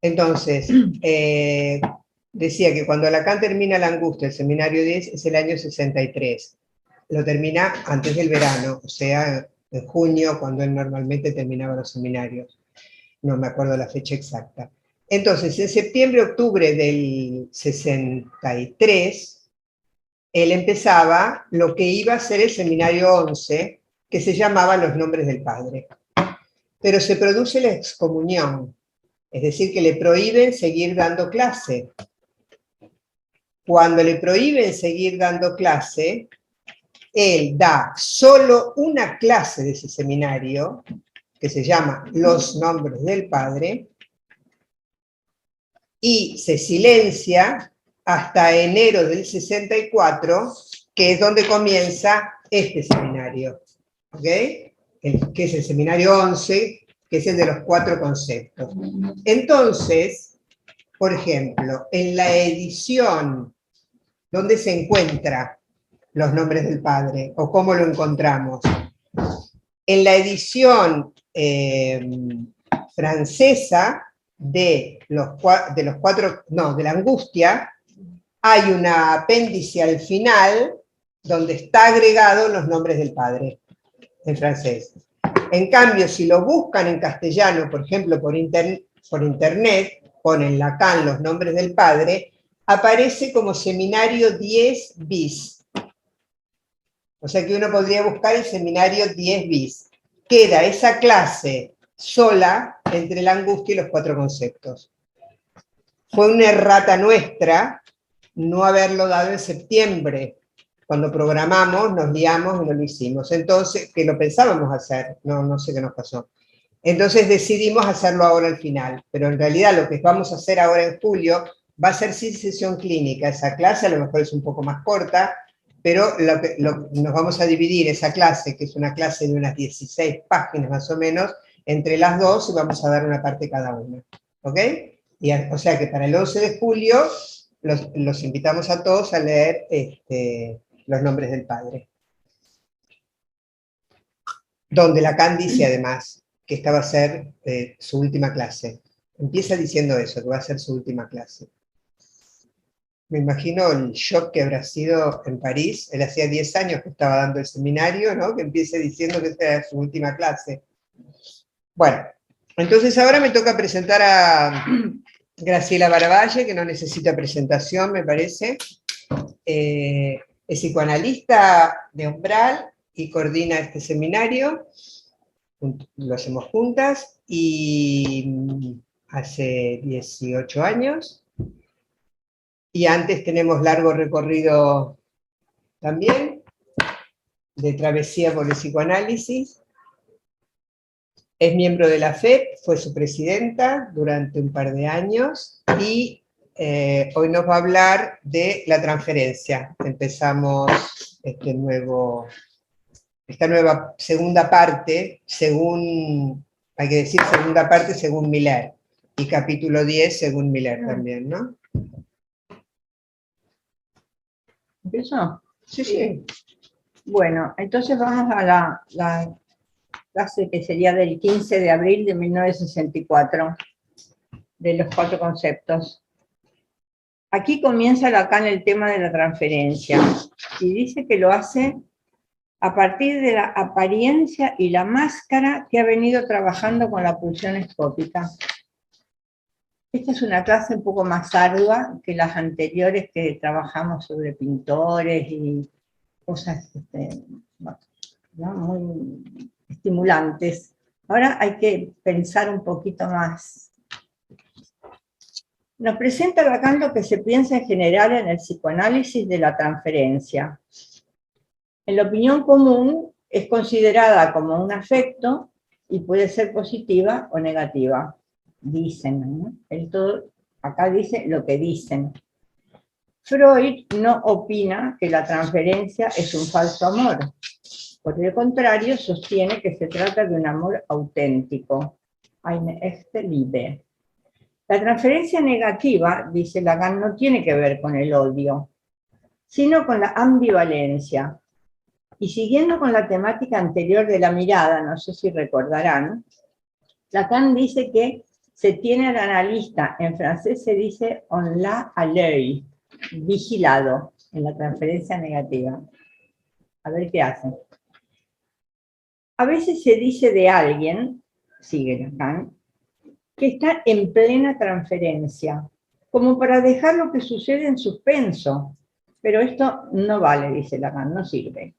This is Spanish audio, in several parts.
Entonces, decía que cuando Lacan termina la angustia, el seminario 10, es el año 63. Lo termina antes del verano, o sea, en junio, cuando él normalmente terminaba los seminarios. No me acuerdo la fecha exacta. Entonces, en septiembre, octubre del 63, él empezaba lo que iba a ser el seminario 11, que se llamaba Los Nombres del Padre. Pero se produce la excomunión, es decir, que le prohíben seguir dando clase. Cuando le prohíben seguir dando clase, él da solo una clase de ese seminario, que se llama Los Nombres del Padre, y se silencia hasta enero del 64, que es donde comienza este seminario, ¿ok? Que es el seminario 11, que es el de los 4 conceptos. Entonces, por ejemplo, en la edición donde se encuentra Los Nombres del Padre, o cómo lo encontramos, en la edición francesa de la angustia, hay un apéndice al final donde está agregado Los Nombres del Padre, en francés. En cambio, si lo buscan en castellano, por ejemplo, por internet, ponen Lacan Los Nombres del Padre, aparece como seminario 10 bis. O sea que uno podría buscar el seminario 10 bis. Queda esa clase sola entre la angustia y los 4 conceptos. Fue una errata nuestra no haberlo dado en septiembre. Cuando programamos, nos liamos y no lo hicimos. Entonces, que lo pensábamos hacer, no sé qué nos pasó. Entonces decidimos hacerlo ahora al final. Pero en realidad lo que vamos a hacer ahora en julio va a ser sin sesión clínica. Esa clase a lo mejor es un poco más corta, pero nos vamos a dividir esa clase, que es una clase de unas 16 páginas más o menos, entre las dos y vamos a dar una parte cada una. ¿Ok? O sea que para el 11 de julio los invitamos a todos a leer Los Nombres del Padre. Donde Lacan dice además que esta va a ser su última clase. Empieza diciendo eso, que va a ser su última clase. Me imagino el shock que habrá sido en París. Él hacía 10 años que estaba dando el seminario, ¿no? Que empiece diciendo que esta era su última clase. Bueno, entonces ahora me toca presentar a Graciela Baravalle, que no necesita presentación, me parece. Es psicoanalista de Umbral y coordina este seminario. Lo hacemos juntas y hace 18 años. Y antes tenemos largo recorrido también de travesía por el psicoanálisis. Es miembro de la FEP, fue su presidenta durante un par de años y hoy nos va a hablar de la transferencia. Empezamos esta nueva segunda parte, hay que decir segunda parte según Miller, y capítulo 10 según Miller también, ¿no? ¿Empiezo? Sí. Bueno, entonces vamos a la clase que sería del 15 de abril de 1964, de los 4 conceptos. Aquí comienza Lacan el tema de la transferencia, y dice que lo hace a partir de la apariencia y la máscara que ha venido trabajando con la pulsión escópica. Esta es una clase un poco más ardua que las anteriores que trabajamos sobre pintores y cosas ¿no? muy estimulantes. Ahora hay que pensar un poquito más. Nos presenta Lacan lo que se piensa en general en el psicoanálisis de la transferencia. En la opinión común es considerada como un afecto y puede ser positiva o negativa. Dicen, ¿no? Acá dice lo que dicen. Freud no opina que la transferencia es un falso amor. Por el contrario, sostiene que se trata de un amor auténtico. Eine echte Liebe. La transferencia negativa, dice Lacan, no tiene que ver con el odio, sino con la ambivalencia. Y siguiendo con la temática anterior de la mirada, no sé si recordarán, Lacan dice que se tiene al analista, en francés se dice on l'a à l'œil, vigilado, en la transferencia negativa. A ver qué hacen. A veces se dice de alguien, sigue Lacan, que está en plena transferencia, como para dejar lo que sucede en suspenso. Pero esto no vale, dice Lacan, no sirve.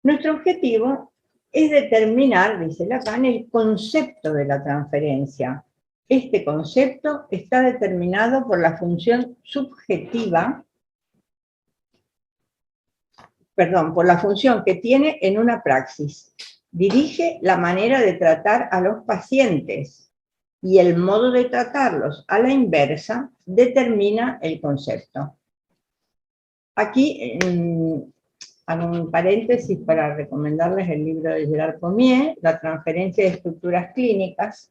Nuestro objetivo es determinar, dice Lacan, el concepto de la transferencia. Este concepto está determinado por la función subjetiva, por la función que tiene en una praxis. Dirige la manera de tratar a los pacientes y el modo de tratarlos a la inversa determina el concepto. Aquí hago un paréntesis para recomendarles el libro de Gerard Pommier, La transferencia de estructuras clínicas,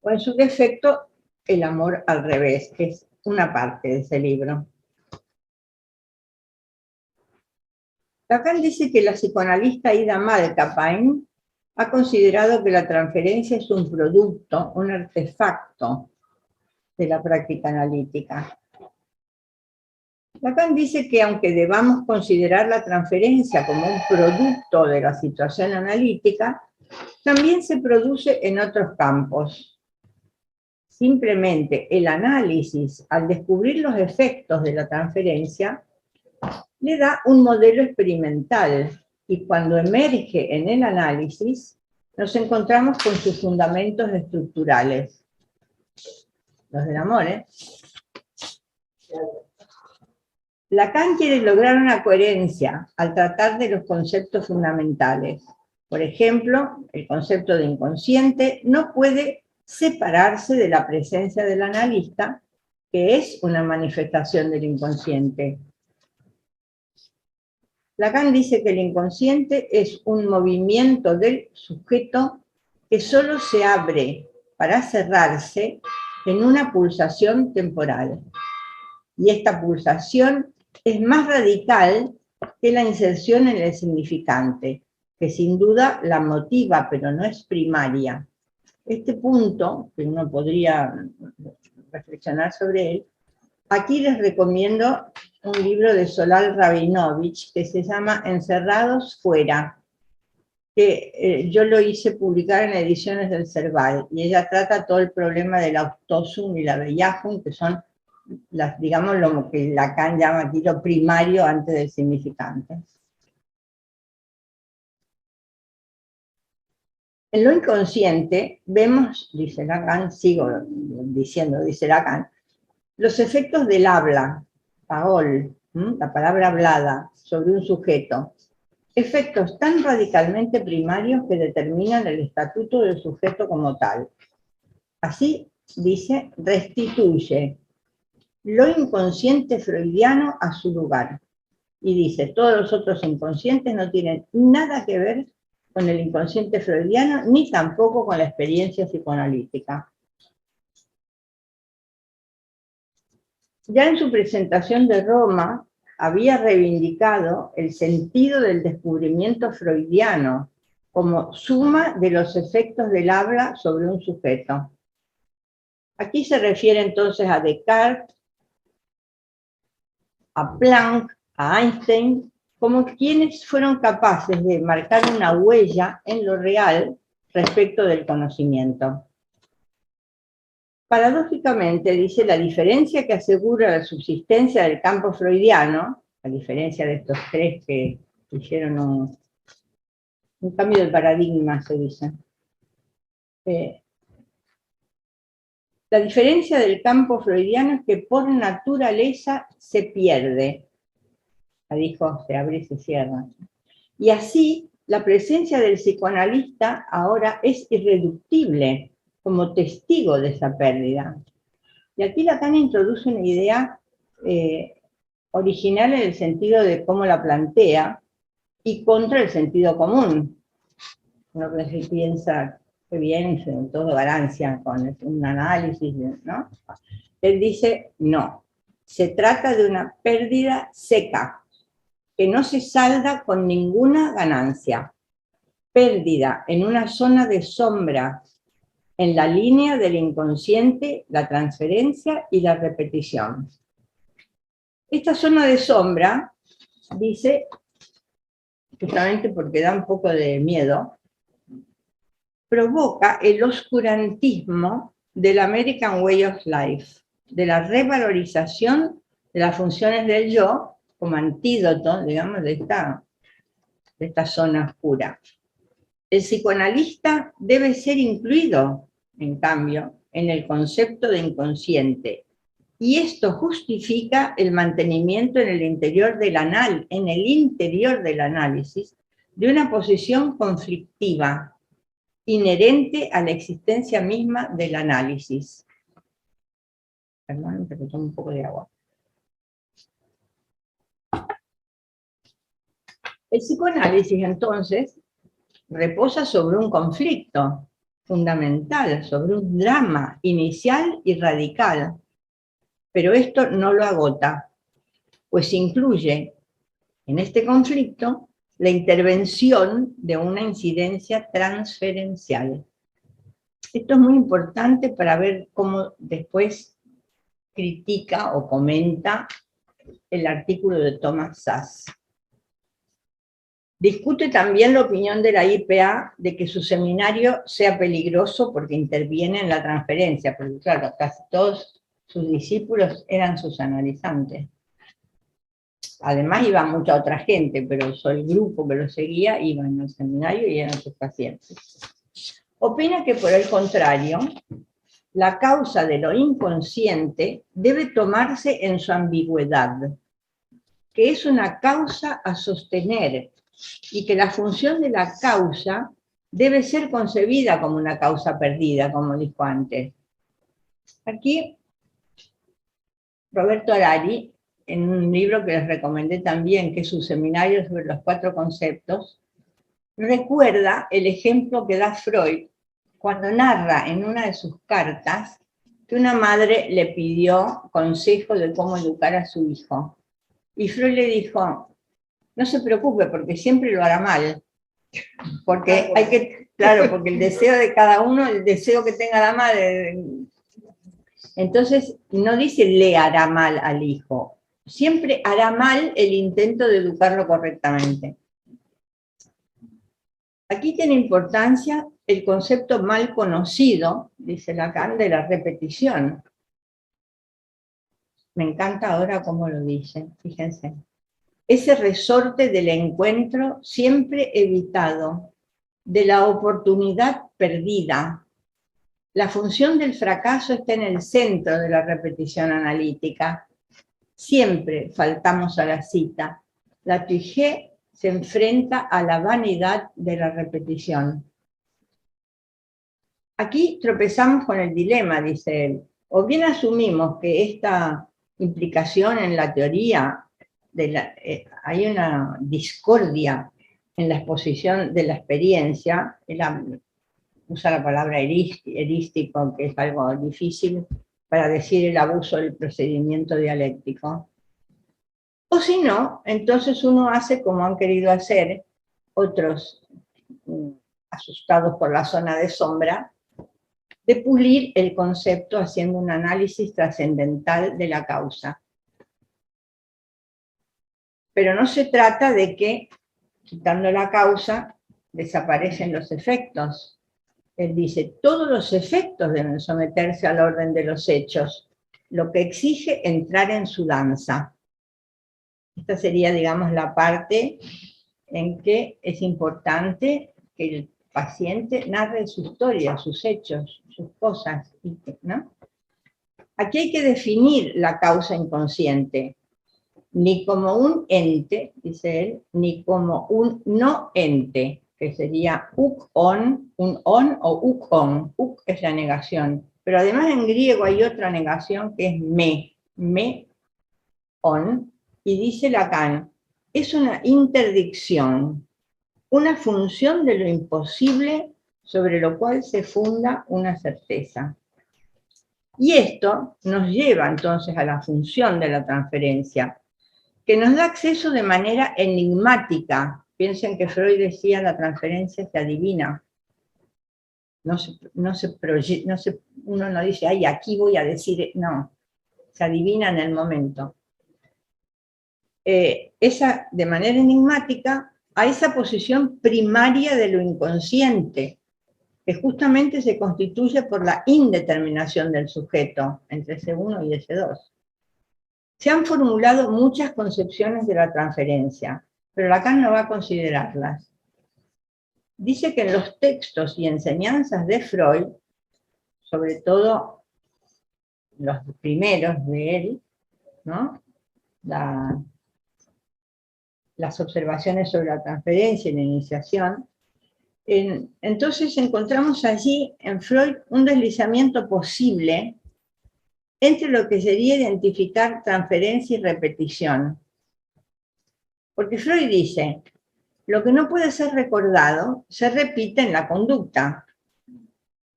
o en su defecto, El amor al revés, que es una parte de ese libro. Lacan dice que la psicoanalista Ida Malkapain ha considerado que la transferencia es un producto, un artefacto de la práctica analítica. Lacan dice que aunque debamos considerar la transferencia como un producto de la situación analítica, también se produce en otros campos. Simplemente el análisis, al descubrir los efectos de la transferencia, le da un modelo experimental y cuando emerge en el análisis, nos encontramos con sus fundamentos estructurales. Los del amor, ¿eh? Lacan quiere lograr una coherencia al tratar de los conceptos fundamentales. Por ejemplo, el concepto de inconsciente no puede separarse de la presencia del analista, que es una manifestación del inconsciente. Lacan dice que el inconsciente es un movimiento del sujeto que solo se abre para cerrarse en una pulsación temporal. Y esta pulsación es más radical que la inserción en el significante, que sin duda la motiva, pero no es primaria. Este punto, que uno podría reflexionar sobre él, aquí les recomiendo un libro de Solal Rabinovich que se llama Encerrados fuera, que yo lo hice publicar en Ediciones del Cerval, y ella trata todo el problema del autosum y la bellajum, que son digamos lo que Lacan llama aquí lo primario antes del significante. En lo inconsciente vemos, dice Lacan, sigo diciendo, dice Lacan, los efectos del habla, paol, la palabra hablada, sobre un sujeto, efectos tan radicalmente primarios que determinan el estatuto del sujeto como tal. Así, dice, restituye lo inconsciente freudiano a su lugar. Y dice, todos los otros inconscientes no tienen nada que ver con el inconsciente freudiano, ni tampoco con la experiencia psicoanalítica. Ya en su presentación de Roma, había reivindicado el sentido del descubrimiento freudiano como suma de los efectos del habla sobre un sujeto. Aquí se refiere entonces a Descartes, a Planck, a Einstein, como quienes fueron capaces de marcar una huella en lo real respecto del conocimiento. Paradójicamente, dice, la diferencia que asegura la subsistencia del campo freudiano, a diferencia de estos tres que hicieron un cambio de paradigma, se dice, la diferencia del campo freudiano es que por naturaleza se pierde. La dijo, se abre y se cierra. Y así, la presencia del psicoanalista ahora es irreductible como testigo de esa pérdida. Y aquí Lacan introduce una idea original en el sentido de cómo la plantea y contra el sentido común. Uno piensa que viene en todo ganancia con un análisis, ¿no? Él dice, no, se trata de una pérdida seca, que no se salda con ninguna ganancia. Pérdida en una zona de sombra en la línea del inconsciente, la transferencia y la repetición. Esta zona de sombra, dice, justamente porque da un poco de miedo, provoca el oscurantismo del American Way of Life, de la revalorización de las funciones del yo como antídoto, digamos, de esta zona oscura. El psicoanalista debe ser incluido, en cambio, en el concepto de inconsciente, y esto justifica el mantenimiento en el interior del análisis de una posición conflictiva, inherente a la existencia misma del análisis. Perdón, que tomo un poco de agua. El psicoanálisis, entonces, reposa sobre un conflicto fundamental, sobre un drama inicial y radical, pero esto no lo agota, pues incluye en este conflicto la intervención de una incidencia transferencial. Esto es muy importante para ver cómo después critica o comenta el artículo de Thomas Szasz. Discute también la opinión de la IPA de que su seminario sea peligroso porque interviene en la transferencia, porque claro, casi todos sus discípulos eran sus analizantes. Además iba mucha otra gente, pero el grupo que lo seguía iba en el seminario y eran sus pacientes. Opina que por el contrario, la causa de lo inconsciente debe tomarse en su ambigüedad, que es una causa a sostener y que la función de la causa debe ser concebida como una causa perdida, como dijo antes. Aquí, Roberto Harari, en un libro que les recomendé también, que es su seminario sobre los 4 conceptos, recuerda el ejemplo que da Freud cuando narra en una de sus cartas que una madre le pidió consejo de cómo educar a su hijo. Y Freud le dijo, no se preocupe porque siempre lo hará mal. Porque hay que, claro, porque el deseo de cada uno, el deseo que tenga la madre. Entonces, no dice le hará mal al hijo, siempre hará mal el intento de educarlo correctamente. Aquí tiene importancia el concepto mal conocido, dice Lacan, de la repetición. Me encanta ahora cómo lo dice, fíjense. Ese resorte del encuentro siempre evitado, de la oportunidad perdida. La función del fracaso está en el centro de la repetición analítica. Siempre faltamos a la cita. La Touché se enfrenta a la vanidad de la repetición. Aquí tropezamos con el dilema, dice él. O bien asumimos que esta implicación en la teoría, hay una discordia en la exposición de la experiencia, usa la palabra erístico, que es algo difícil para decir el abuso del procedimiento dialéctico. O si no, entonces uno hace como han querido hacer otros asustados por la zona de sombra, de pulir el concepto haciendo un análisis trascendental de la causa. Pero no se trata de que, quitando la causa, desaparecen los efectos. Él dice, todos los efectos deben someterse al orden de los hechos, lo que exige entrar en su danza. Esta sería, digamos, la parte en que es importante que el paciente narre su historia, sus hechos, sus cosas, ¿no? Aquí hay que definir la causa inconsciente, ni como un ente, dice él, ni como un no ente, que sería uk-on, un on o uk-on. Uk es la negación, pero además en griego hay otra negación que es me-on, y dice Lacan, es una interdicción, una función de lo imposible sobre lo cual se funda una certeza. Y esto nos lleva entonces a la función de la transferencia, que nos da acceso de manera enigmática. Piensen que Freud decía la transferencia se adivina. uno no dice, ay, aquí voy a decir, no, se adivina en el momento. De manera enigmática, a esa posición primaria de lo inconsciente, que justamente se constituye por la indeterminación del sujeto entre ese uno y ese dos. Se han formulado muchas concepciones de la transferencia, pero Lacan no va a considerarlas. Dice que en los textos y enseñanzas de Freud, sobre todo los primeros de él, ¿no? Las observaciones sobre la transferencia y la iniciación, entonces encontramos allí en Freud un deslizamiento posible entre lo que sería identificar transferencia y repetición. Porque Freud dice, lo que no puede ser recordado se repite en la conducta,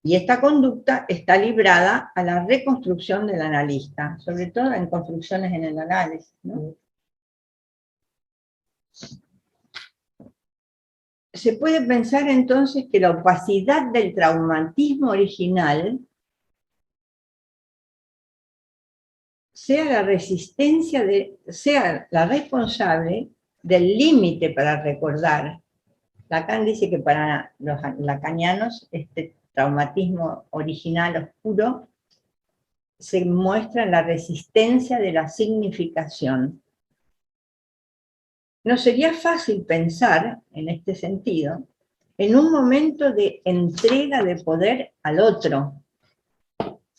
y esta conducta está librada a la reconstrucción del analista, sobre todo en construcciones en el análisis, ¿no? Se puede pensar entonces que la opacidad del traumatismo original sea la responsable del límite para recordar. Lacan dice que para los lacanianos este traumatismo original oscuro se muestra en la resistencia de la significación. No sería fácil pensar, en este sentido, en un momento de entrega de poder al otro,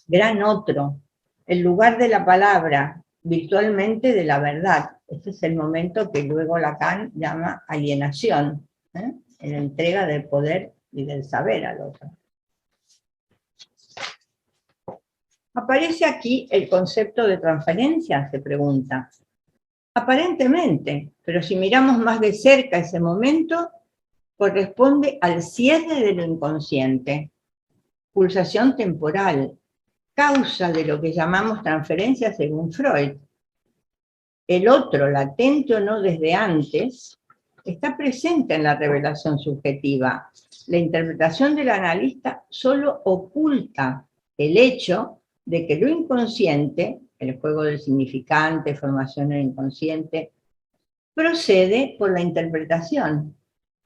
gran otro, el lugar de la palabra, virtualmente de la verdad. Este es el momento que luego Lacan llama alienación, en la entrega del poder y del saber al otro. ¿Aparece aquí el concepto de transferencia?, se pregunta. Aparentemente, pero si miramos más de cerca ese momento, corresponde al cierre de lo inconsciente, pulsación temporal, causa de lo que llamamos transferencia según Freud. El otro, latente o no desde antes, está presente en la revelación subjetiva. La interpretación del analista solo oculta el hecho de que lo inconsciente, el juego del significante, formación en el inconsciente, procede por la interpretación.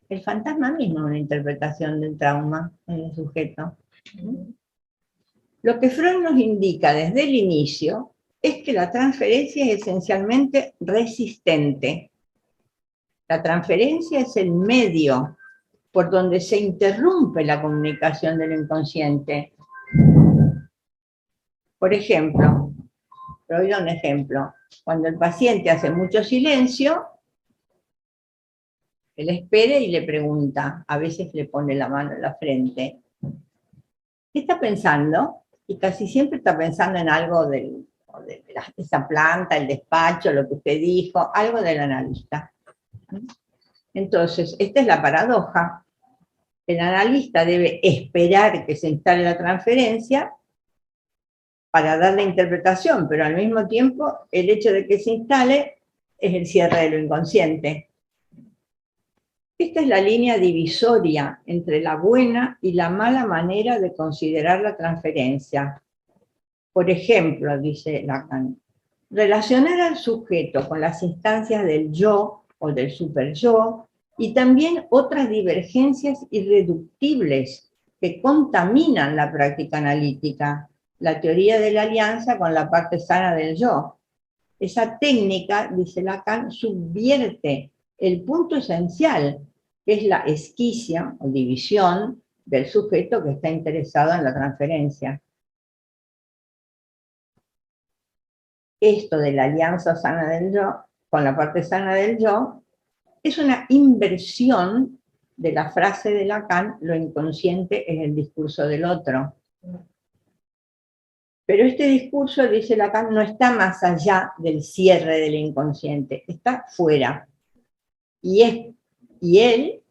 El fantasma mismo es una interpretación del trauma en el sujeto. Lo que Freud nos indica desde el inicio es que la transferencia es esencialmente resistente. La transferencia es el medio por donde se interrumpe la comunicación del inconsciente. Por ejemplo, Freud da un ejemplo. Cuando el paciente hace mucho silencio, él espera y le pregunta, a veces le pone la mano en la frente. ¿Qué está pensando? Y casi siempre está pensando en algo de esa planta, el despacho, lo que usted dijo, algo del analista. Entonces, esta es la paradoja. El analista debe esperar que se instale la transferencia para dar la interpretación, pero al mismo tiempo el hecho de que se instale es el cierre de lo inconsciente. Esta es la línea divisoria entre la buena y la mala manera de considerar la transferencia. Por ejemplo, dice Lacan, relacionar al sujeto con las instancias del yo o del superyo y también otras divergencias irreductibles que contaminan la práctica analítica, la teoría de la alianza con la parte sana del yo. Esa técnica, dice Lacan, subvierte el punto esencial, que es la esquicia o división del sujeto que está interesado en la transferencia. Esto de la alianza sana del yo, con la parte sana del yo, es una inversión de la frase de Lacan, lo inconsciente es el discurso del otro. Pero este discurso, dice Lacan, no está más allá del cierre del inconsciente, está fuera. Y él,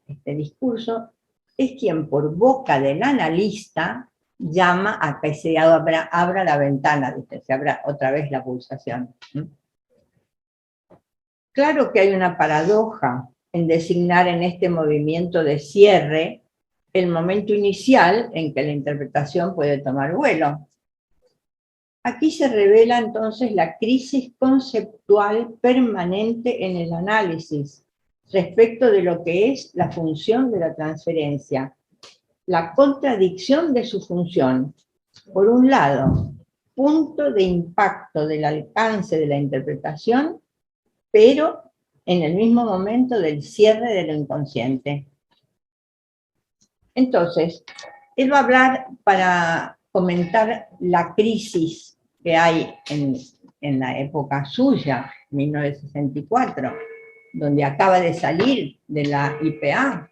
este discurso, es quien por boca del analista llama a que se abra la ventana, ¿viste? Se abra otra vez la pulsación. Claro que hay una paradoja en designar en este movimiento de cierre el momento inicial en que la interpretación puede tomar vuelo. Aquí se revela entonces la crisis conceptual permanente en el análisis respecto de lo que es la función de la transferencia, la contradicción de su función. Por un lado, punto de impacto del alcance de la interpretación, pero en el mismo momento del cierre de lo inconsciente. Entonces, él va a hablar para comentar la crisis que hay en la época suya, 1964, donde acaba de salir de la IPA,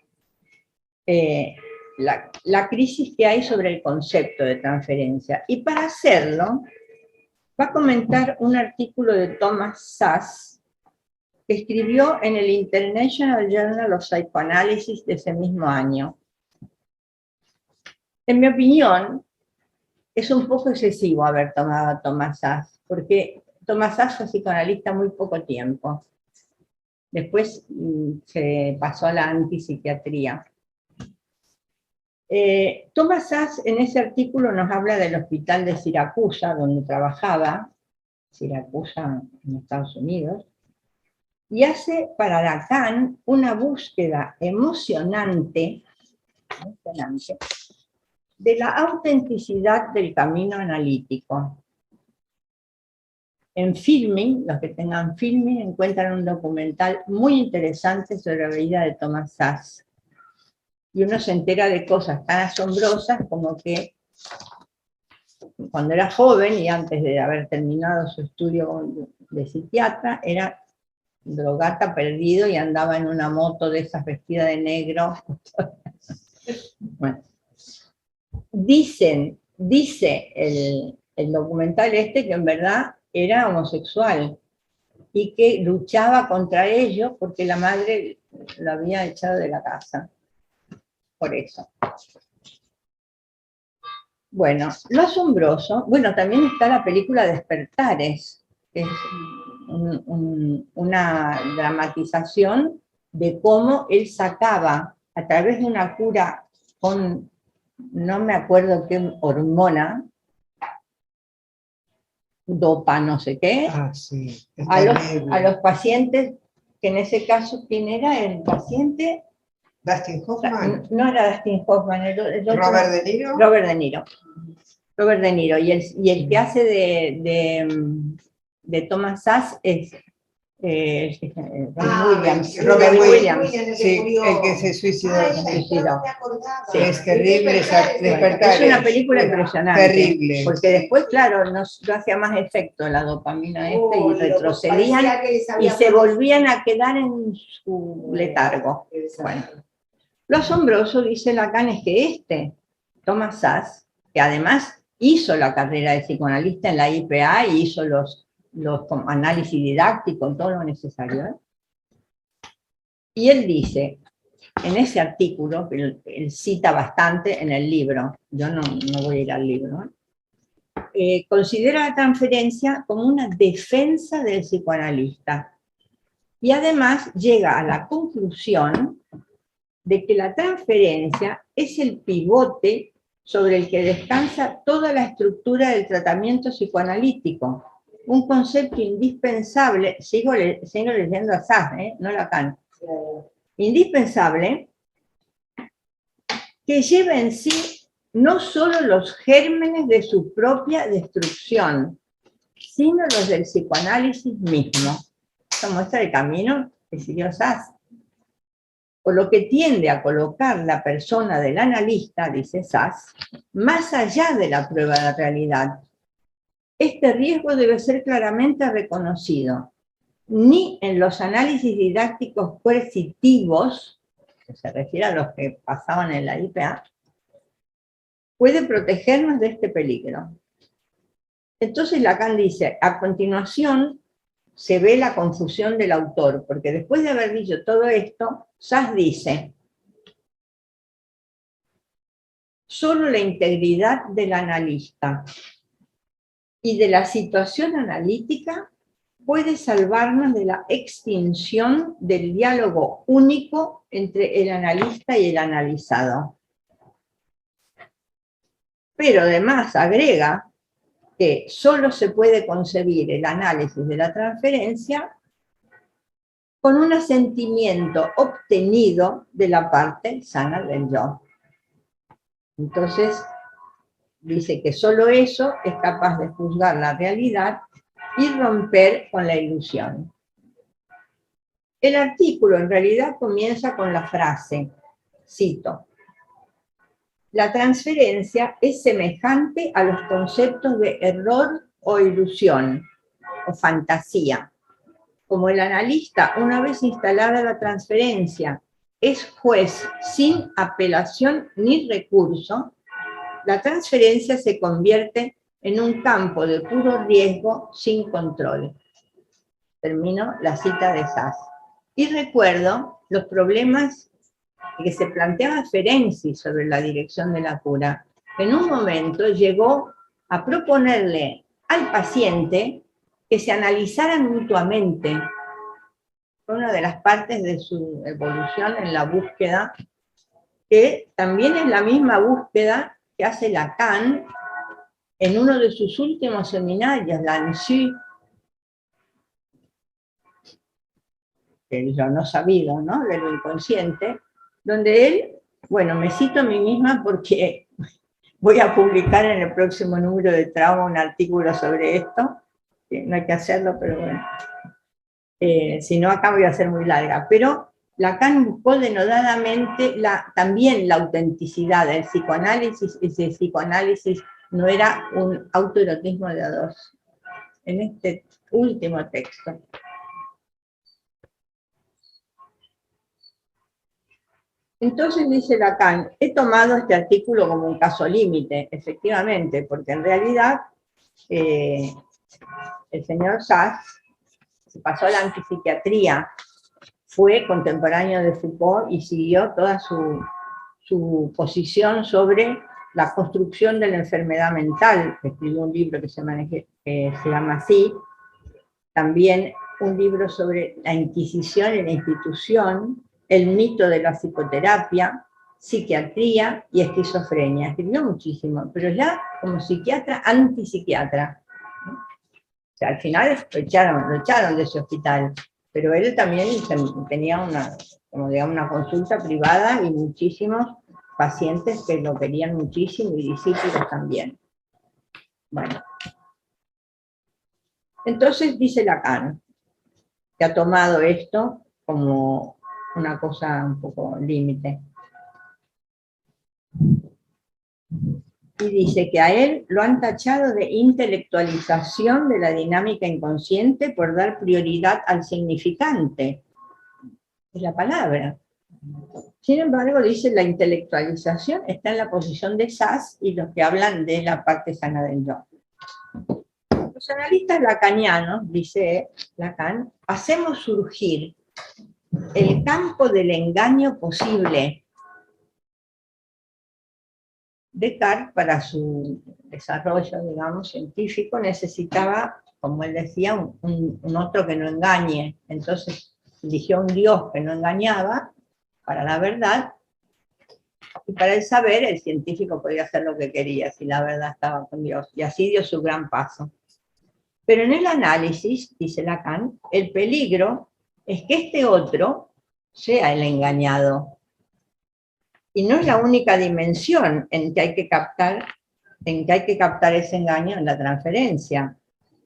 la crisis que hay sobre el concepto de transferencia. Y para hacerlo, va a comentar un artículo de Thomas Szasz, que escribió en el International Journal of Psychoanalysis de ese mismo año. En mi opinión, es un poco excesivo haber tomado a Thomas Szasz, porque Thomas Szasz fue psicoanalista muy poco tiempo. Después se pasó a la antipsiquiatría. Thomas Szasz en ese artículo nos habla del hospital de Siracusa, donde trabajaba, Siracusa en Estados Unidos, y hace para Lacan una búsqueda emocionante de la autenticidad del camino analítico. En Filming, los que tengan Filming, encuentran un documental muy interesante sobre la vida de Thomas Szasz. Y uno se entera de cosas tan asombrosas como que cuando era joven y antes de haber terminado su estudio de psiquiatra, era drogata perdido y andaba en una moto de esas vestida de negro. Bueno. Dice el documental que en verdad era homosexual y que luchaba contra ello porque la madre lo había echado de la casa. Por eso. Bueno, lo asombroso, bueno, también está la película Despertares, que es una dramatización de cómo él sacaba a través de una cura con, no me acuerdo qué hormona, dopa no sé qué, sí, a los pacientes, que en ese caso, ¿quién era el paciente? Dustin Hoffman. No era Dustin Hoffman, el otro, Robert De Niro. Robert De Niro. Robert De Niro. Y el que hace de Thomas Szasz es Robert Williams. Sí, el que se suicidó. Sí. Es terrible Despertar. Es una película impresionante. Terrible. Porque después, claro, no hacía más efecto la dopamina y retrocedían y se volvían a quedar en su letargo. Bueno. Lo asombroso, dice Lacan, es que Thomas Szasz, que además hizo la carrera de psicoanalista en la IPA y hizo los análisis didácticos, todo lo necesario. Y él dice, en ese artículo, que él cita bastante en el libro, yo no voy a ir al libro, considera la transferencia como una defensa del psicoanalista. Y además llega a la conclusión de que la transferencia es el pivote sobre el que descansa toda la estructura del tratamiento psicoanalítico, un concepto indispensable, sigo leyendo a Szasz, no Lacan, indispensable, que lleva en sí no solo los gérmenes de su propia destrucción, sino los del psicoanálisis mismo. Esto muestra el camino que siguió Szasz. O lo que tiende a colocar la persona del analista, dice Szasz, más allá de la prueba de realidad. Este riesgo debe ser claramente reconocido, ni en los análisis didácticos coercitivos, que se refiere a los que pasaban en la IPA, puede protegernos de este peligro. Entonces Lacan dice, a continuación se ve la confusión del autor, porque después de haber dicho todo esto, Szasz dice, solo la integridad del analista y de la situación analítica puede salvarnos de la extinción del diálogo único entre el analista y el analizado. pero además agrega que solo se puede concebir el análisis de la transferencia con un asentimiento obtenido de la parte sana del yo. Entonces, dice que solo eso es capaz de juzgar la realidad y romper con la ilusión. El artículo en realidad comienza con la frase, cito, la transferencia es semejante a los conceptos de error o ilusión, o fantasía. Como el analista, una vez instalada la transferencia, es juez sin apelación ni recurso, la transferencia se convierte en un campo de puro riesgo sin control. Termino la cita de Sass. Y recuerdo los problemas que se planteaba Ferenczi sobre la dirección de la cura. En un momento llegó a proponerle al paciente que se analizaran mutuamente. Fue una de las partes de su evolución en la búsqueda, que también es la misma búsqueda que hace Lacan en uno de sus últimos seminarios, l'Anjou, el yo no sabido, ¿no?, de lo inconsciente, donde él, bueno, me cito a mí misma porque voy a publicar en el próximo número de Trauma un artículo sobre esto, no hay que hacerlo, pero bueno, si no acá voy a ser muy larga, pero Lacan buscó denodadamente también la autenticidad del psicoanálisis, y ese psicoanálisis no era un autoerotismo de a dos, en este último texto. Entonces dice Lacan, he tomado este artículo como un caso límite, efectivamente, porque en realidad el señor Sass se pasó a la antipsiquiatría, fue contemporáneo de Foucault y siguió toda su posición sobre la construcción de la enfermedad mental. Escribió un libro que se llama así, también un libro sobre la Inquisición y la institución, el mito de la psicoterapia, psiquiatría y esquizofrenia. Escribió muchísimo, pero ya como psiquiatra, antipsiquiatra. O sea, al final lo echaron de ese hospital, pero él también tenía una consulta privada y muchísimos pacientes que lo querían muchísimo y discípulos también. Bueno. Entonces dice Lacan, que ha tomado esto como una cosa un poco límite. Y dice que a él lo han tachado de intelectualización de la dinámica inconsciente por dar prioridad al significante. Es la palabra. Sin embargo, dice, la intelectualización está en la posición de Sass y los que hablan de la parte sana del yo. Los analistas lacanianos, dice Lacan, hacemos surgir el campo del engaño posible. Descartes, para su desarrollo, digamos, científico, necesitaba, como él decía, un otro que no engañe. Entonces eligió un Dios que no engañaba para la verdad, y para el saber el científico podía hacer lo que quería si la verdad estaba con Dios, y así dio su gran paso. Pero en el análisis, dice Lacan, el peligro es que este otro sea el engañado. Y no es la única dimensión en que hay que captar ese engaño en la transferencia.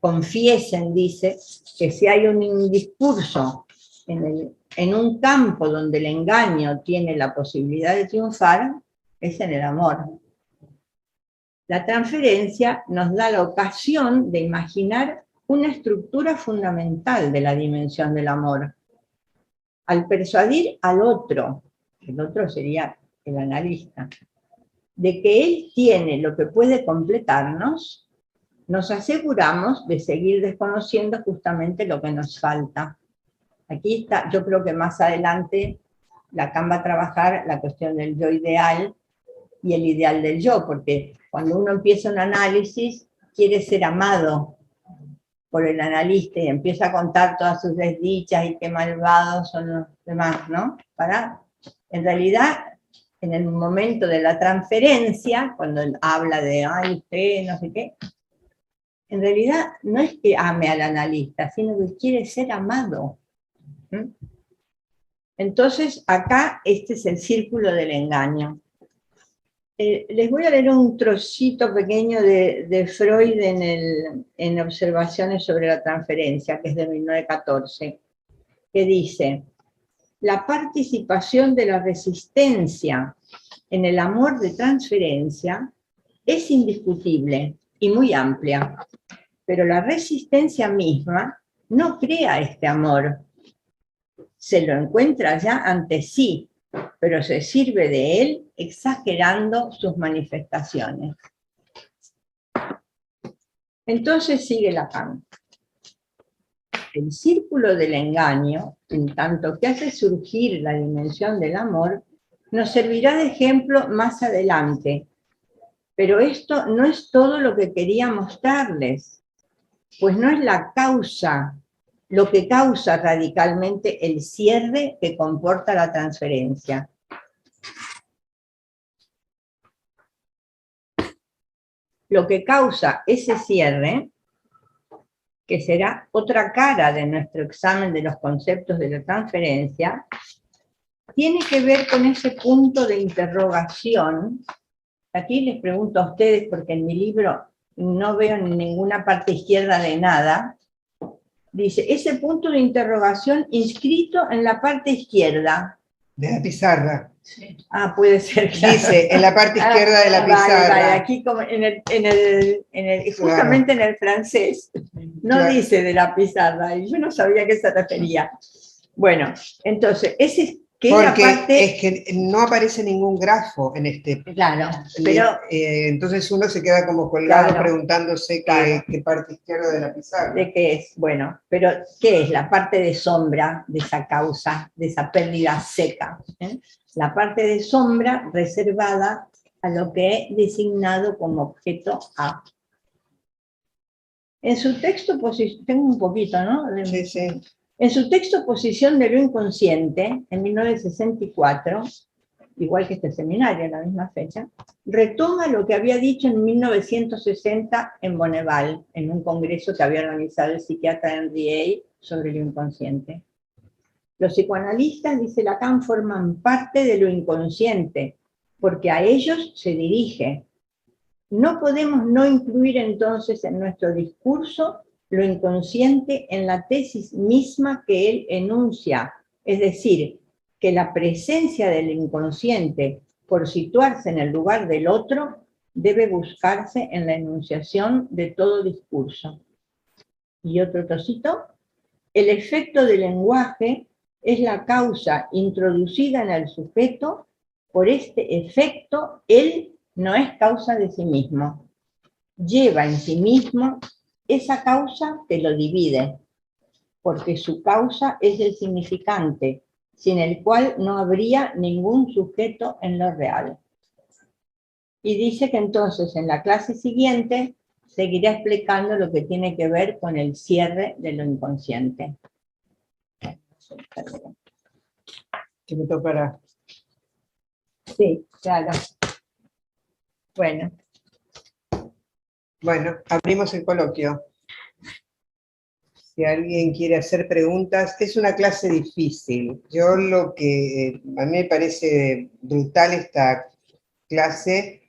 Confiesen, dice, que si hay un discurso en un campo donde el engaño tiene la posibilidad de triunfar, es en el amor. La transferencia nos da la ocasión de imaginar una estructura fundamental de la dimensión del amor. Al persuadir al otro, el otro sería el analista, de que él tiene lo que puede completarnos, nos aseguramos de seguir desconociendo justamente lo que nos falta. Aquí está, yo creo que más adelante Lacan va a trabajar la cuestión del yo ideal y el ideal del yo, porque cuando uno empieza un análisis, quiere ser amado por el analista y empieza a contar todas sus desdichas y qué malvados son los demás, ¿no? En realidad, en el momento de la transferencia, cuando habla de, ay, usted, no sé qué, en realidad no es que ame al analista, sino que quiere ser amado. ¿Mm? Entonces, acá este es el círculo del engaño. Les voy a leer un trocito pequeño de Freud en Observaciones sobre la transferencia, que es de 1914, que dice: la participación de la resistencia en el amor de transferencia es indiscutible y muy amplia, pero la resistencia misma no crea este amor. Se lo encuentra ya ante sí, pero se sirve de él exagerando sus manifestaciones. Entonces sigue Lacan. El círculo del engaño, en tanto que hace surgir la dimensión del amor, nos servirá de ejemplo más adelante. Pero esto no es todo lo que quería mostrarles, pues no es la causa, lo que causa radicalmente el cierre que comporta la transferencia. Lo que causa ese cierre, que será otra cara de nuestro examen de los conceptos de la transferencia, tiene que ver con ese punto de interrogación. Aquí les pregunto a ustedes, porque en mi libro no veo en ninguna parte izquierda de nada. Dice, ese punto de interrogación inscrito en la parte izquierda. De la pizarra. Sí. Ah, puede ser. Claro. Dice, en la parte izquierda de la pizarra. Vale, aquí como justamente en el francés, no claro. Dice de la pizarra, y yo no sabía a qué se refería. Bueno, entonces, ese que porque la parte... es que no aparece ningún grafo en este. Claro, pero... entonces uno se queda como colgado claro, preguntándose claro. qué parte izquierda de la pizarra. ¿De qué es? Bueno, pero ¿qué es la parte de sombra de esa causa, de esa pérdida seca? La parte de sombra reservada a lo que he designado como objeto A. En su texto, tengo un poquito, ¿no? Sí, sí. En su texto Posición de lo Inconsciente, en 1964, igual que este seminario, en la misma fecha, retoma lo que había dicho en 1960 en Bonneval, en un congreso que había organizado el psiquiatra Henry A. sobre lo inconsciente. Los psicoanalistas, dice Lacan, forman parte de lo inconsciente, porque a ellos se dirige. No podemos no incluir entonces en nuestro discurso lo inconsciente en la tesis misma que él enuncia, es decir, que la presencia del inconsciente, por situarse en el lugar del otro, debe buscarse en la enunciación de todo discurso. Y otro trocito, el efecto del lenguaje es la causa introducida en el sujeto, por este efecto él no es causa de sí mismo. Lleva en sí mismo esa causa que lo divide, porque su causa es el significante, sin el cual no habría ningún sujeto en lo real. Y dice que entonces en la clase siguiente seguirá explicando lo que tiene que ver con el cierre de lo inconsciente. Que me tocará. Sí, claro. Bueno. Bueno, abrimos el coloquio. Si alguien quiere hacer preguntas, es una clase difícil. Yo lo que a mí me parece brutal esta clase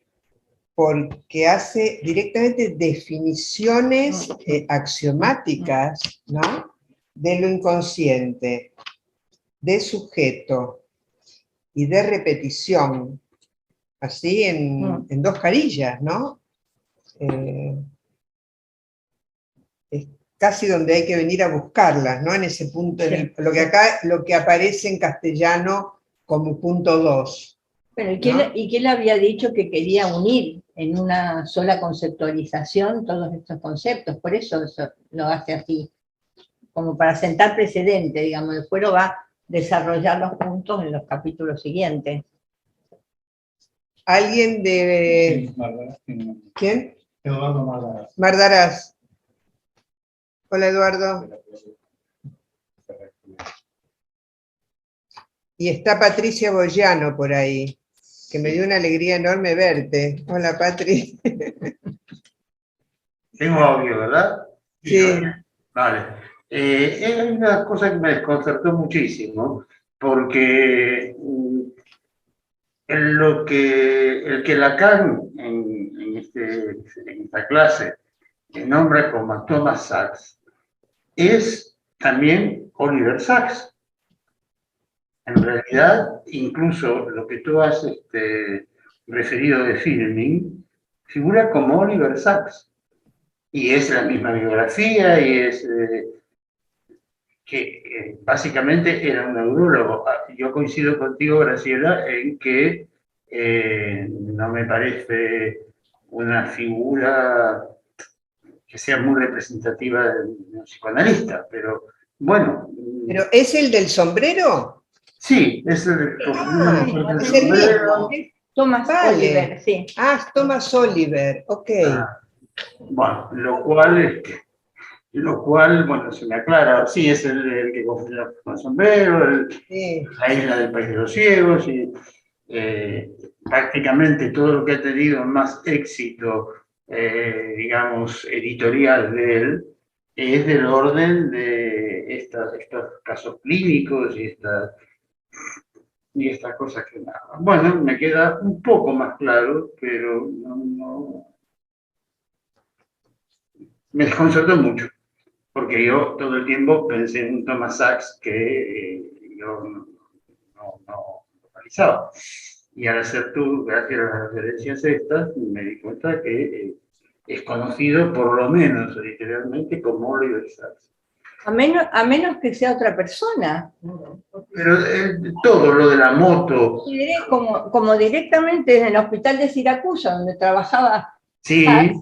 porque hace directamente definiciones axiomáticas, ¿no? De lo inconsciente, de sujeto y de repetición, así en dos carillas, ¿no? Es casi donde hay que venir a buscarlas, ¿no? En ese punto, lo que aparece en castellano como punto 2. Bueno, ¿y qué le había dicho que quería unir en una sola conceptualización todos estos conceptos? Por eso lo hace así, como para sentar precedente, digamos, después lo va a desarrollar los puntos en los capítulos siguientes. ¿Alguien de... ¿Quién? Eduardo Mardaras. Mardaras. Hola, Eduardo. Y está Patricia Boyano por ahí. que me dio una alegría enorme verte. Hola, Patri. Tengo audio, ¿verdad? Sí. Vale. Es una cosa que me desconcertó muchísimo, porque el que Lacan en esta clase nombra como Thomas Sachs es también Oliver Sacks. En realidad, incluso lo que tú has referido de Filming figura como Oliver Sacks. Y es la misma biografía y es que básicamente era un neurólogo. Yo coincido contigo, Graciela, en que no me parece una figura que sea muy representativa de un psicoanalista, pero bueno. ¿Pero es el del sombrero? Sí, es el es el mismo. Thomas Vale. Oliver, sí. Ah, Thomas Oliver, ok. Bueno, lo cual, bueno, se me aclara. Sí, es el que confundió con el sombrero, Sí. la isla del país de los ciegos, y prácticamente todo lo que ha tenido más éxito, digamos, editorial de él, es del orden de estos casos clínicos y estas cosas que nada. Bueno, me queda un poco más claro, pero no me desconcertó mucho, porque yo todo el tiempo pensé en un Thomas Sachs que yo no localizaba. Y al hacer tú, gracias a las referencias estas, me di cuenta que es conocido por lo menos literalmente como Oliver Sacks. A menos que sea otra persona. Pero todo lo de la moto. Como directamente en el hospital de Siracusa, donde trabajaba. Sí, Sachs,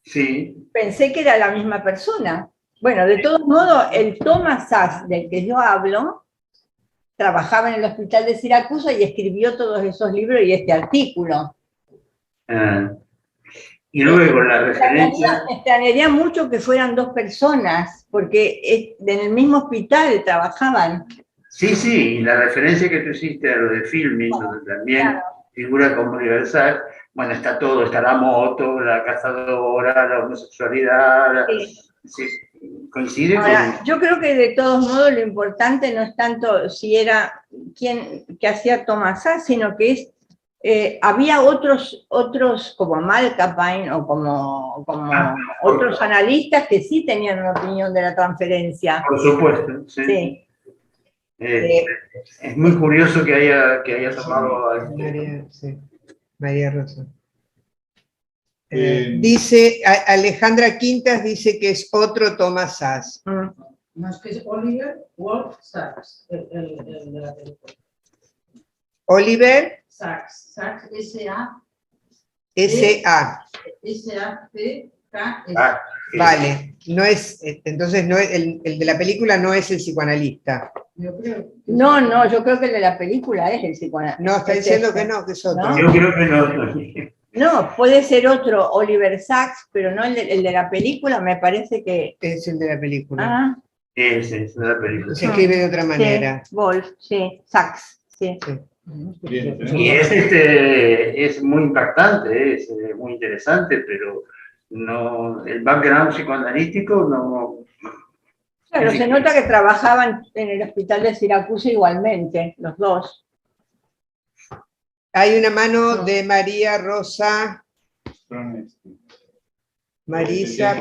sí. pensé que era la misma persona. Bueno, de todos modos, el Thomas Sachs del que yo hablo trabajaba en el hospital de Siracusa y escribió todos esos libros y este artículo. Y luego la referencia... Me extrañaría mucho que fueran dos personas, porque en el mismo hospital trabajaban. Sí, sí, y la referencia que tú hiciste a lo de Filming, donde también figura como universal, bueno, está todo, está la moto, la cazadora, la homosexualidad, sí, coincide. Ahora, yo creo que de todos modos lo importante no es tanto si era quien que hacía Thomas Sachs, sino que había otros como Malkapain o como otros analistas que sí tenían una opinión de la transferencia. Por supuesto, sí. Sí. Es muy curioso que haya tomado a María Rosa. Dice, Alejandra Quintas dice que es otro Thomas Sachs. No, es que es Oliver Wolf Sacks, el de la película. Oliver Sacks, S-A. S-A. S-A-C-K-S. Vale, no es, entonces no es, el de la película no es el psicoanalista. Yo creo. No, yo creo que el de la película es el psicoanalista. No, está diciendo que no, que es otro. ¿No? Yo creo que no. No, puede ser otro Oliver Sacks, pero no el de la película, me parece que... Es el de la película. Ah. Ese es de la película. Se escribe de otra manera. Sí, Wolf, sí, Sacks, sí. Y es muy impactante, es muy interesante, pero no, el background psicoanalítico no... Claro, se nota que trabajaban en el hospital de Siracusa igualmente, los dos. Hay una mano de María Rosa. Marisa.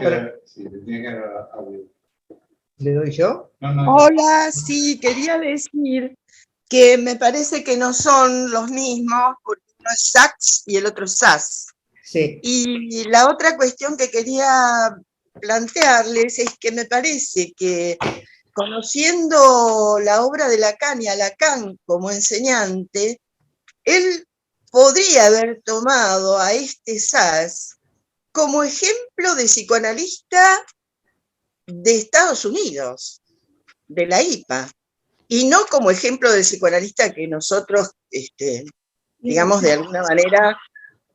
¿Le doy yo? Hola, sí, quería decir que me parece que no son los mismos, porque uno es Sachs y el otro es Sass. Sí. Y la otra cuestión que quería plantearles es que me parece que conociendo la obra de Lacan y a Lacan como enseñante, él podría haber tomado a este Sass como ejemplo de psicoanalista de Estados Unidos, de la IPA, y no como ejemplo del psicoanalista que nosotros, digamos, de alguna manera,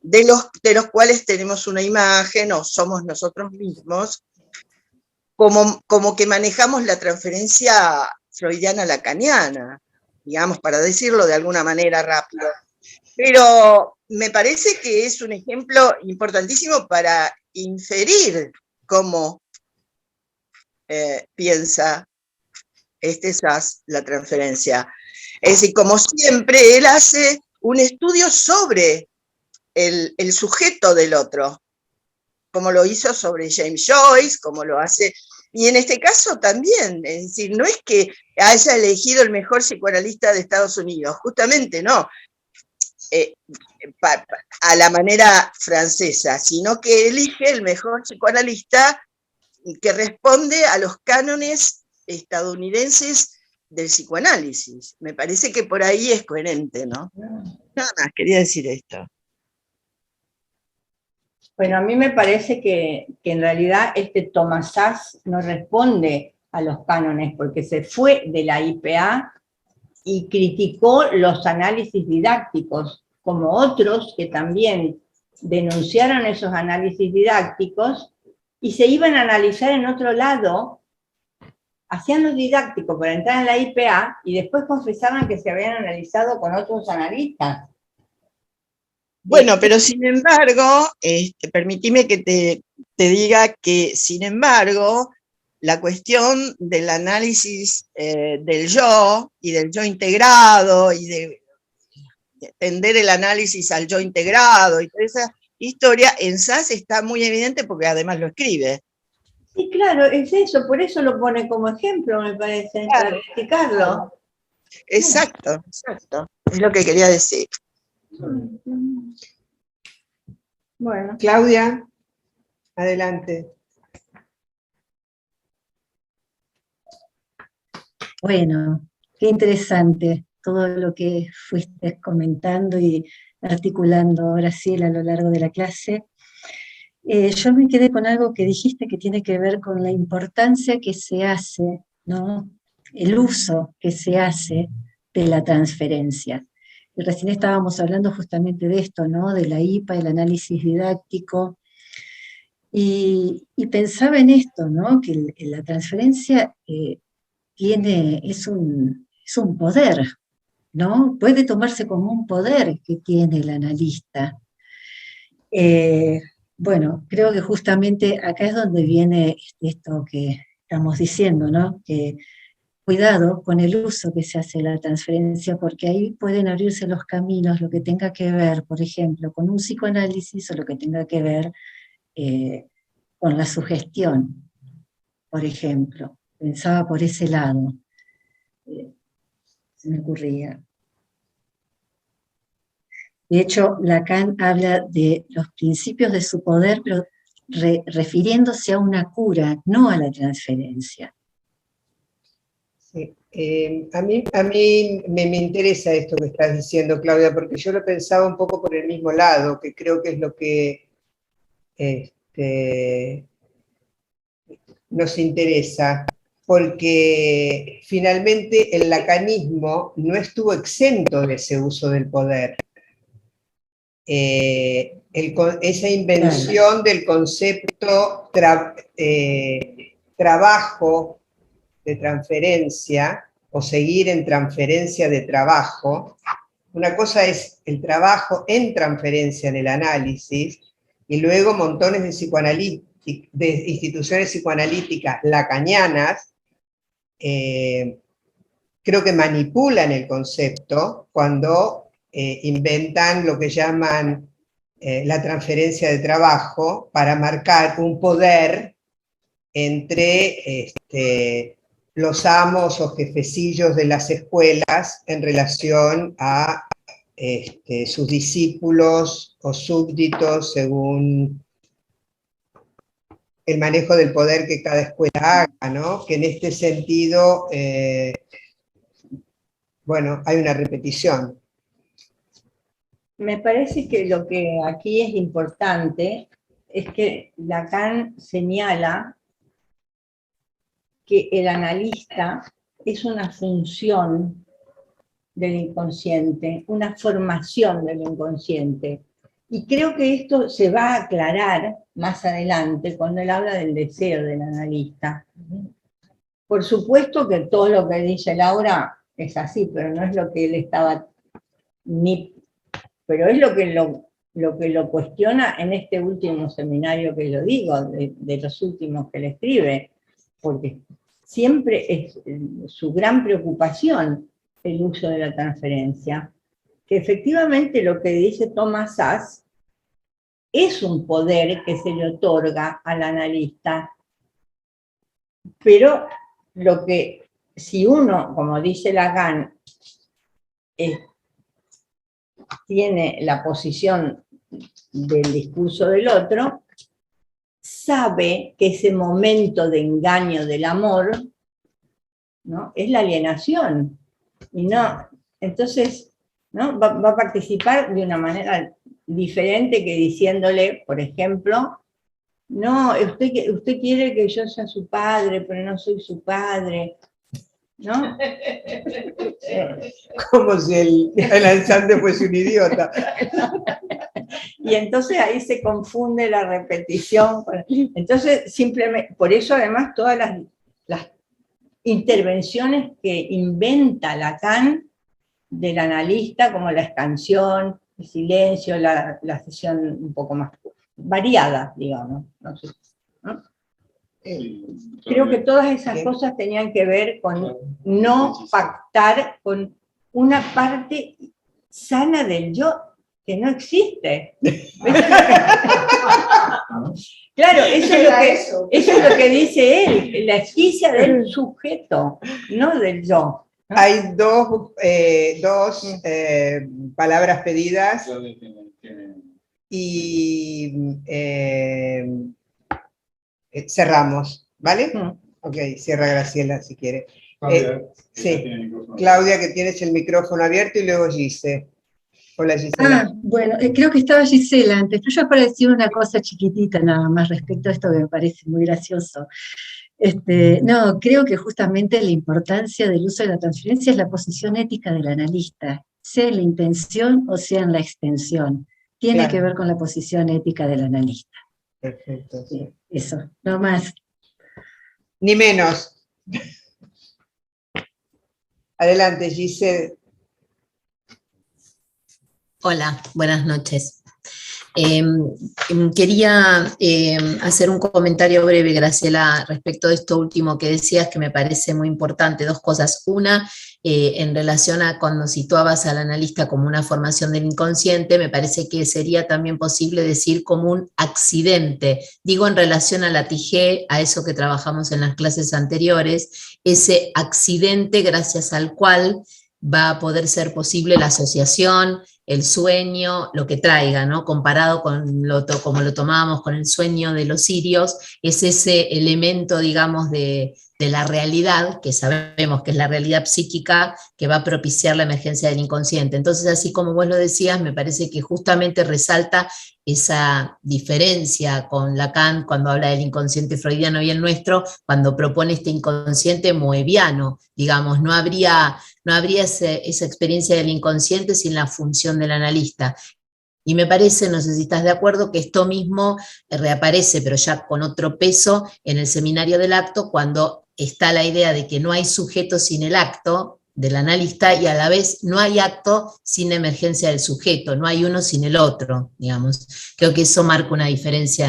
de los cuales tenemos una imagen o somos nosotros mismos, como que manejamos la transferencia freudiana lacaniana, digamos, para decirlo de alguna manera rápido. Pero me parece que es un ejemplo importantísimo para inferir cómo piensa Sass la transferencia. Es decir, como siempre, él hace un estudio sobre el sujeto del otro, como lo hizo sobre James Joyce, como lo hace, y en este caso también, es decir, no es que haya elegido el mejor psicoanalista de Estados Unidos, justamente no, a la manera francesa, sino que elige el mejor psicoanalista que responde a los cánones estadounidenses del psicoanálisis. Me parece que por ahí es coherente, ¿no? Nada más, quería decir esto. Bueno, a mí me parece que en realidad Thomas Szasz no responde a los cánones, porque se fue de la IPA y criticó los análisis didácticos, como otros que también denunciaron esos análisis didácticos y se iban a analizar en otro lado, hacían lo didáctico para entrar en la IPA y después confesaban que se habían analizado con otros analistas. Bueno, pero sin embargo, permitime que te diga que, sin embargo, la cuestión del análisis del yo y del yo integrado y de tender el análisis al yo integrado y toda esa historia, en Szasz está muy evidente porque además lo escribe. Sí, claro, es eso, por eso lo pone como ejemplo, me parece, Claro, para criticarlo. Exacto, exacto, es lo que quería decir. Bueno. Claudia, adelante. Bueno, qué interesante todo lo que fuiste comentando y articulando, Graciela, a lo largo de la clase. Yo me quedé con algo que dijiste que tiene que ver con la importancia que se hace, ¿no? El uso que se hace de la transferencia. Y recién estábamos hablando justamente de esto, ¿no? De la IPA, el análisis didáctico. Y pensaba en esto, ¿no? Que la transferencia es un poder, ¿no? Puede tomarse como un poder que tiene el analista. Bueno, creo que justamente acá es donde viene esto que estamos diciendo, ¿no? Que cuidado con el uso que se hace de la transferencia, porque ahí pueden abrirse los caminos, lo que tenga que ver, por ejemplo, con un psicoanálisis o lo que tenga que ver con la sugestión, por ejemplo. Pensaba por ese lado. Se me ocurría. De hecho, Lacan habla de los principios de su poder, pero refiriéndose a una cura, no a la transferencia. Sí. A mí me interesa esto que estás diciendo, Claudia, porque yo lo pensaba un poco por el mismo lado, que creo que es lo que nos interesa, porque finalmente el lacanismo no estuvo exento de ese uso del poder. Esa invención del concepto trabajo de transferencia o seguir en transferencia de trabajo. Una cosa es el trabajo en transferencia en el análisis y luego montones de instituciones psicoanalíticas lacanianas creo que manipulan el concepto cuando inventan lo que llaman la transferencia de trabajo para marcar un poder entre los amos o jefecillos de las escuelas en relación a sus discípulos o súbditos según el manejo del poder que cada escuela haga, ¿no? Que en este sentido, bueno, hay una repetición. Me parece que lo que aquí es importante es que Lacan señala que el analista es una función del inconsciente, una formación del inconsciente. Y creo que esto se va a aclarar más adelante cuando él habla del deseo del analista. Por supuesto que todo lo que dice Laura es así, pero no es lo que él estaba ni pero es lo que lo cuestiona en este último seminario que lo digo, de los últimos que le escribe, porque siempre es su gran preocupación el uso de la transferencia, que efectivamente lo que dice Thomas Sachs es un poder que se le otorga al analista, pero lo que, si uno, como dice Lacan, tiene la posición del discurso del otro, sabe que ese momento de engaño del amor, ¿no?, es la alienación. Y no, entonces, ¿no?, va a participar de una manera diferente que diciéndole, por ejemplo, no, usted quiere que yo sea su padre, pero no soy su padre, ¿no? Como si el alzante fuese un idiota. Y entonces ahí se confunde la repetición. Entonces, simplemente, por eso además todas las intervenciones que inventa Lacan del analista, como la escansión, el silencio, la sesión un poco más variada, digamos. No sé, ¿no? Creo que todas esas cosas tenían que ver con no pactar con una parte sana del yo que no existe. Claro, eso es lo que dice él, la esquicia del sujeto, no del yo. Hay dos palabras pedidas y cerramos, ¿vale? Ok, cierra Graciela si quiere. Sí, Claudia, que tienes el micrófono abierto, y luego Gise. Hola, Gisela. Bueno, creo que estaba Gisela antes, pero yo para decir una cosa chiquitita nada más respecto a esto que me parece muy gracioso. No, creo que justamente la importancia del uso de la transferencia es la posición ética del analista, sea en la intención o sea en la extensión. Tiene que ver con la posición ética del analista. Perfecto. Sí, eso, no más. Ni menos. Adelante, Giselle. Hola, buenas noches. Quería hacer un comentario breve, Graciela, respecto de esto último que decías, que me parece muy importante. Dos cosas. Una, en relación a cuando situabas al analista como una formación del inconsciente, me parece que sería también posible decir como un accidente. Digo en relación a la TIG, a eso que trabajamos en las clases anteriores, ese accidente gracias al cual va a poder ser posible la asociación, el sueño, lo que traiga, ¿no? Comparado con como lo tomábamos con el sueño de los sirios, es ese elemento, digamos, de la realidad, que sabemos que es la realidad psíquica, que va a propiciar la emergencia del inconsciente. Entonces, así como vos lo decías, me parece que justamente resalta esa diferencia con Lacan cuando habla del inconsciente freudiano y el nuestro, cuando propone este inconsciente moebiano, digamos, no habría esa experiencia del inconsciente sin la función del analista. Y me parece, no sé si estás de acuerdo, que esto mismo reaparece, pero ya con otro peso, en el seminario del acto, cuando está la idea de que no hay sujeto sin el acto del analista, y a la vez no hay acto sin emergencia del sujeto, no hay uno sin el otro, digamos. Creo que eso marca una diferencia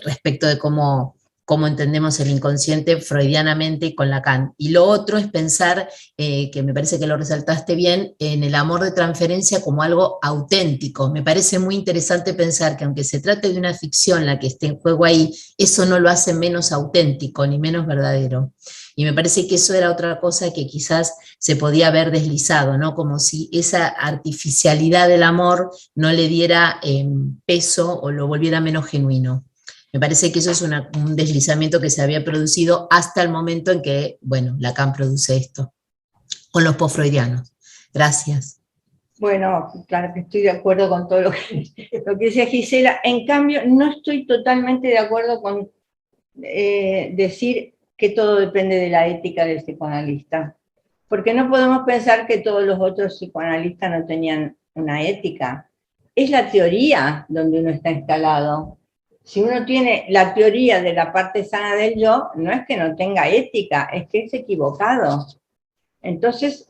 respecto de cómo entendemos el inconsciente freudianamente y con Lacan. Y lo otro es pensar, que me parece que lo resaltaste bien, en el amor de transferencia como algo auténtico. Me parece muy interesante pensar que aunque se trate de una ficción la que esté en juego ahí, eso no lo hace menos auténtico ni menos verdadero. Y me parece que eso era otra cosa que quizás se podía haber deslizado, ¿no? Como si esa artificialidad del amor no le diera peso o lo volviera menos genuino. Me parece que eso es un deslizamiento que se había producido hasta el momento en que, bueno, Lacan produce esto, con los post-freudianos. Gracias. Bueno, claro que estoy de acuerdo con todo lo que decía Gisela. En cambio, no estoy totalmente de acuerdo con decir que todo depende de la ética del psicoanalista. Porque no podemos pensar que todos los otros psicoanalistas no tenían una ética. Es la teoría donde uno está instalado. Si uno tiene la teoría de la parte sana del yo, no es que no tenga ética, es que es equivocado. Entonces,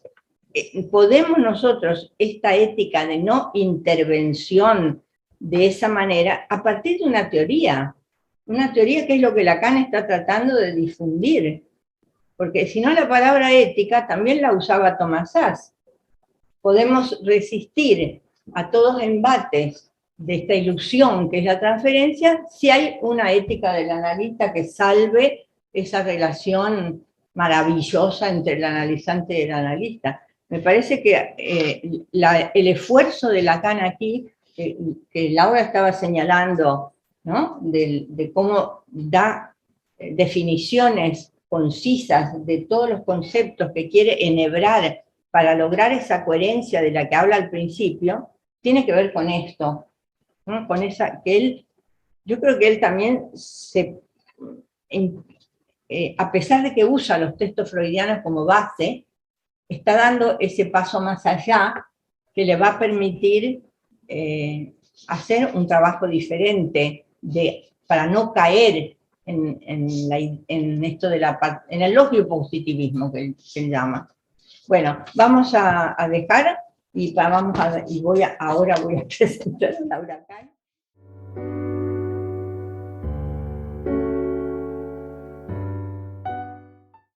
podemos nosotros, esta ética de no intervención de esa manera, a partir de una teoría que es lo que Lacan está tratando de difundir, porque si no la palabra ética también la usaba Thomas Sachs. Podemos resistir a todos embates de esta ilusión que es la transferencia si hay una ética del analista que salve esa relación maravillosa entre el analizante y el analista. Me parece que el esfuerzo de Lacan aquí, que Laura estaba señalando, ¿no? de cómo da definiciones concisas de todos los conceptos que quiere enhebrar para lograr esa coherencia de la que habla al principio, tiene que ver con esto, ¿no? Con esa, yo creo que él también a pesar de que usa los textos freudianos como base, está dando ese paso más allá que le va a permitir hacer un trabajo diferente para no caer en esto en el logio positivismo que él llama. Bueno, vamos a dejar ahora voy a presentar a Laura Cay.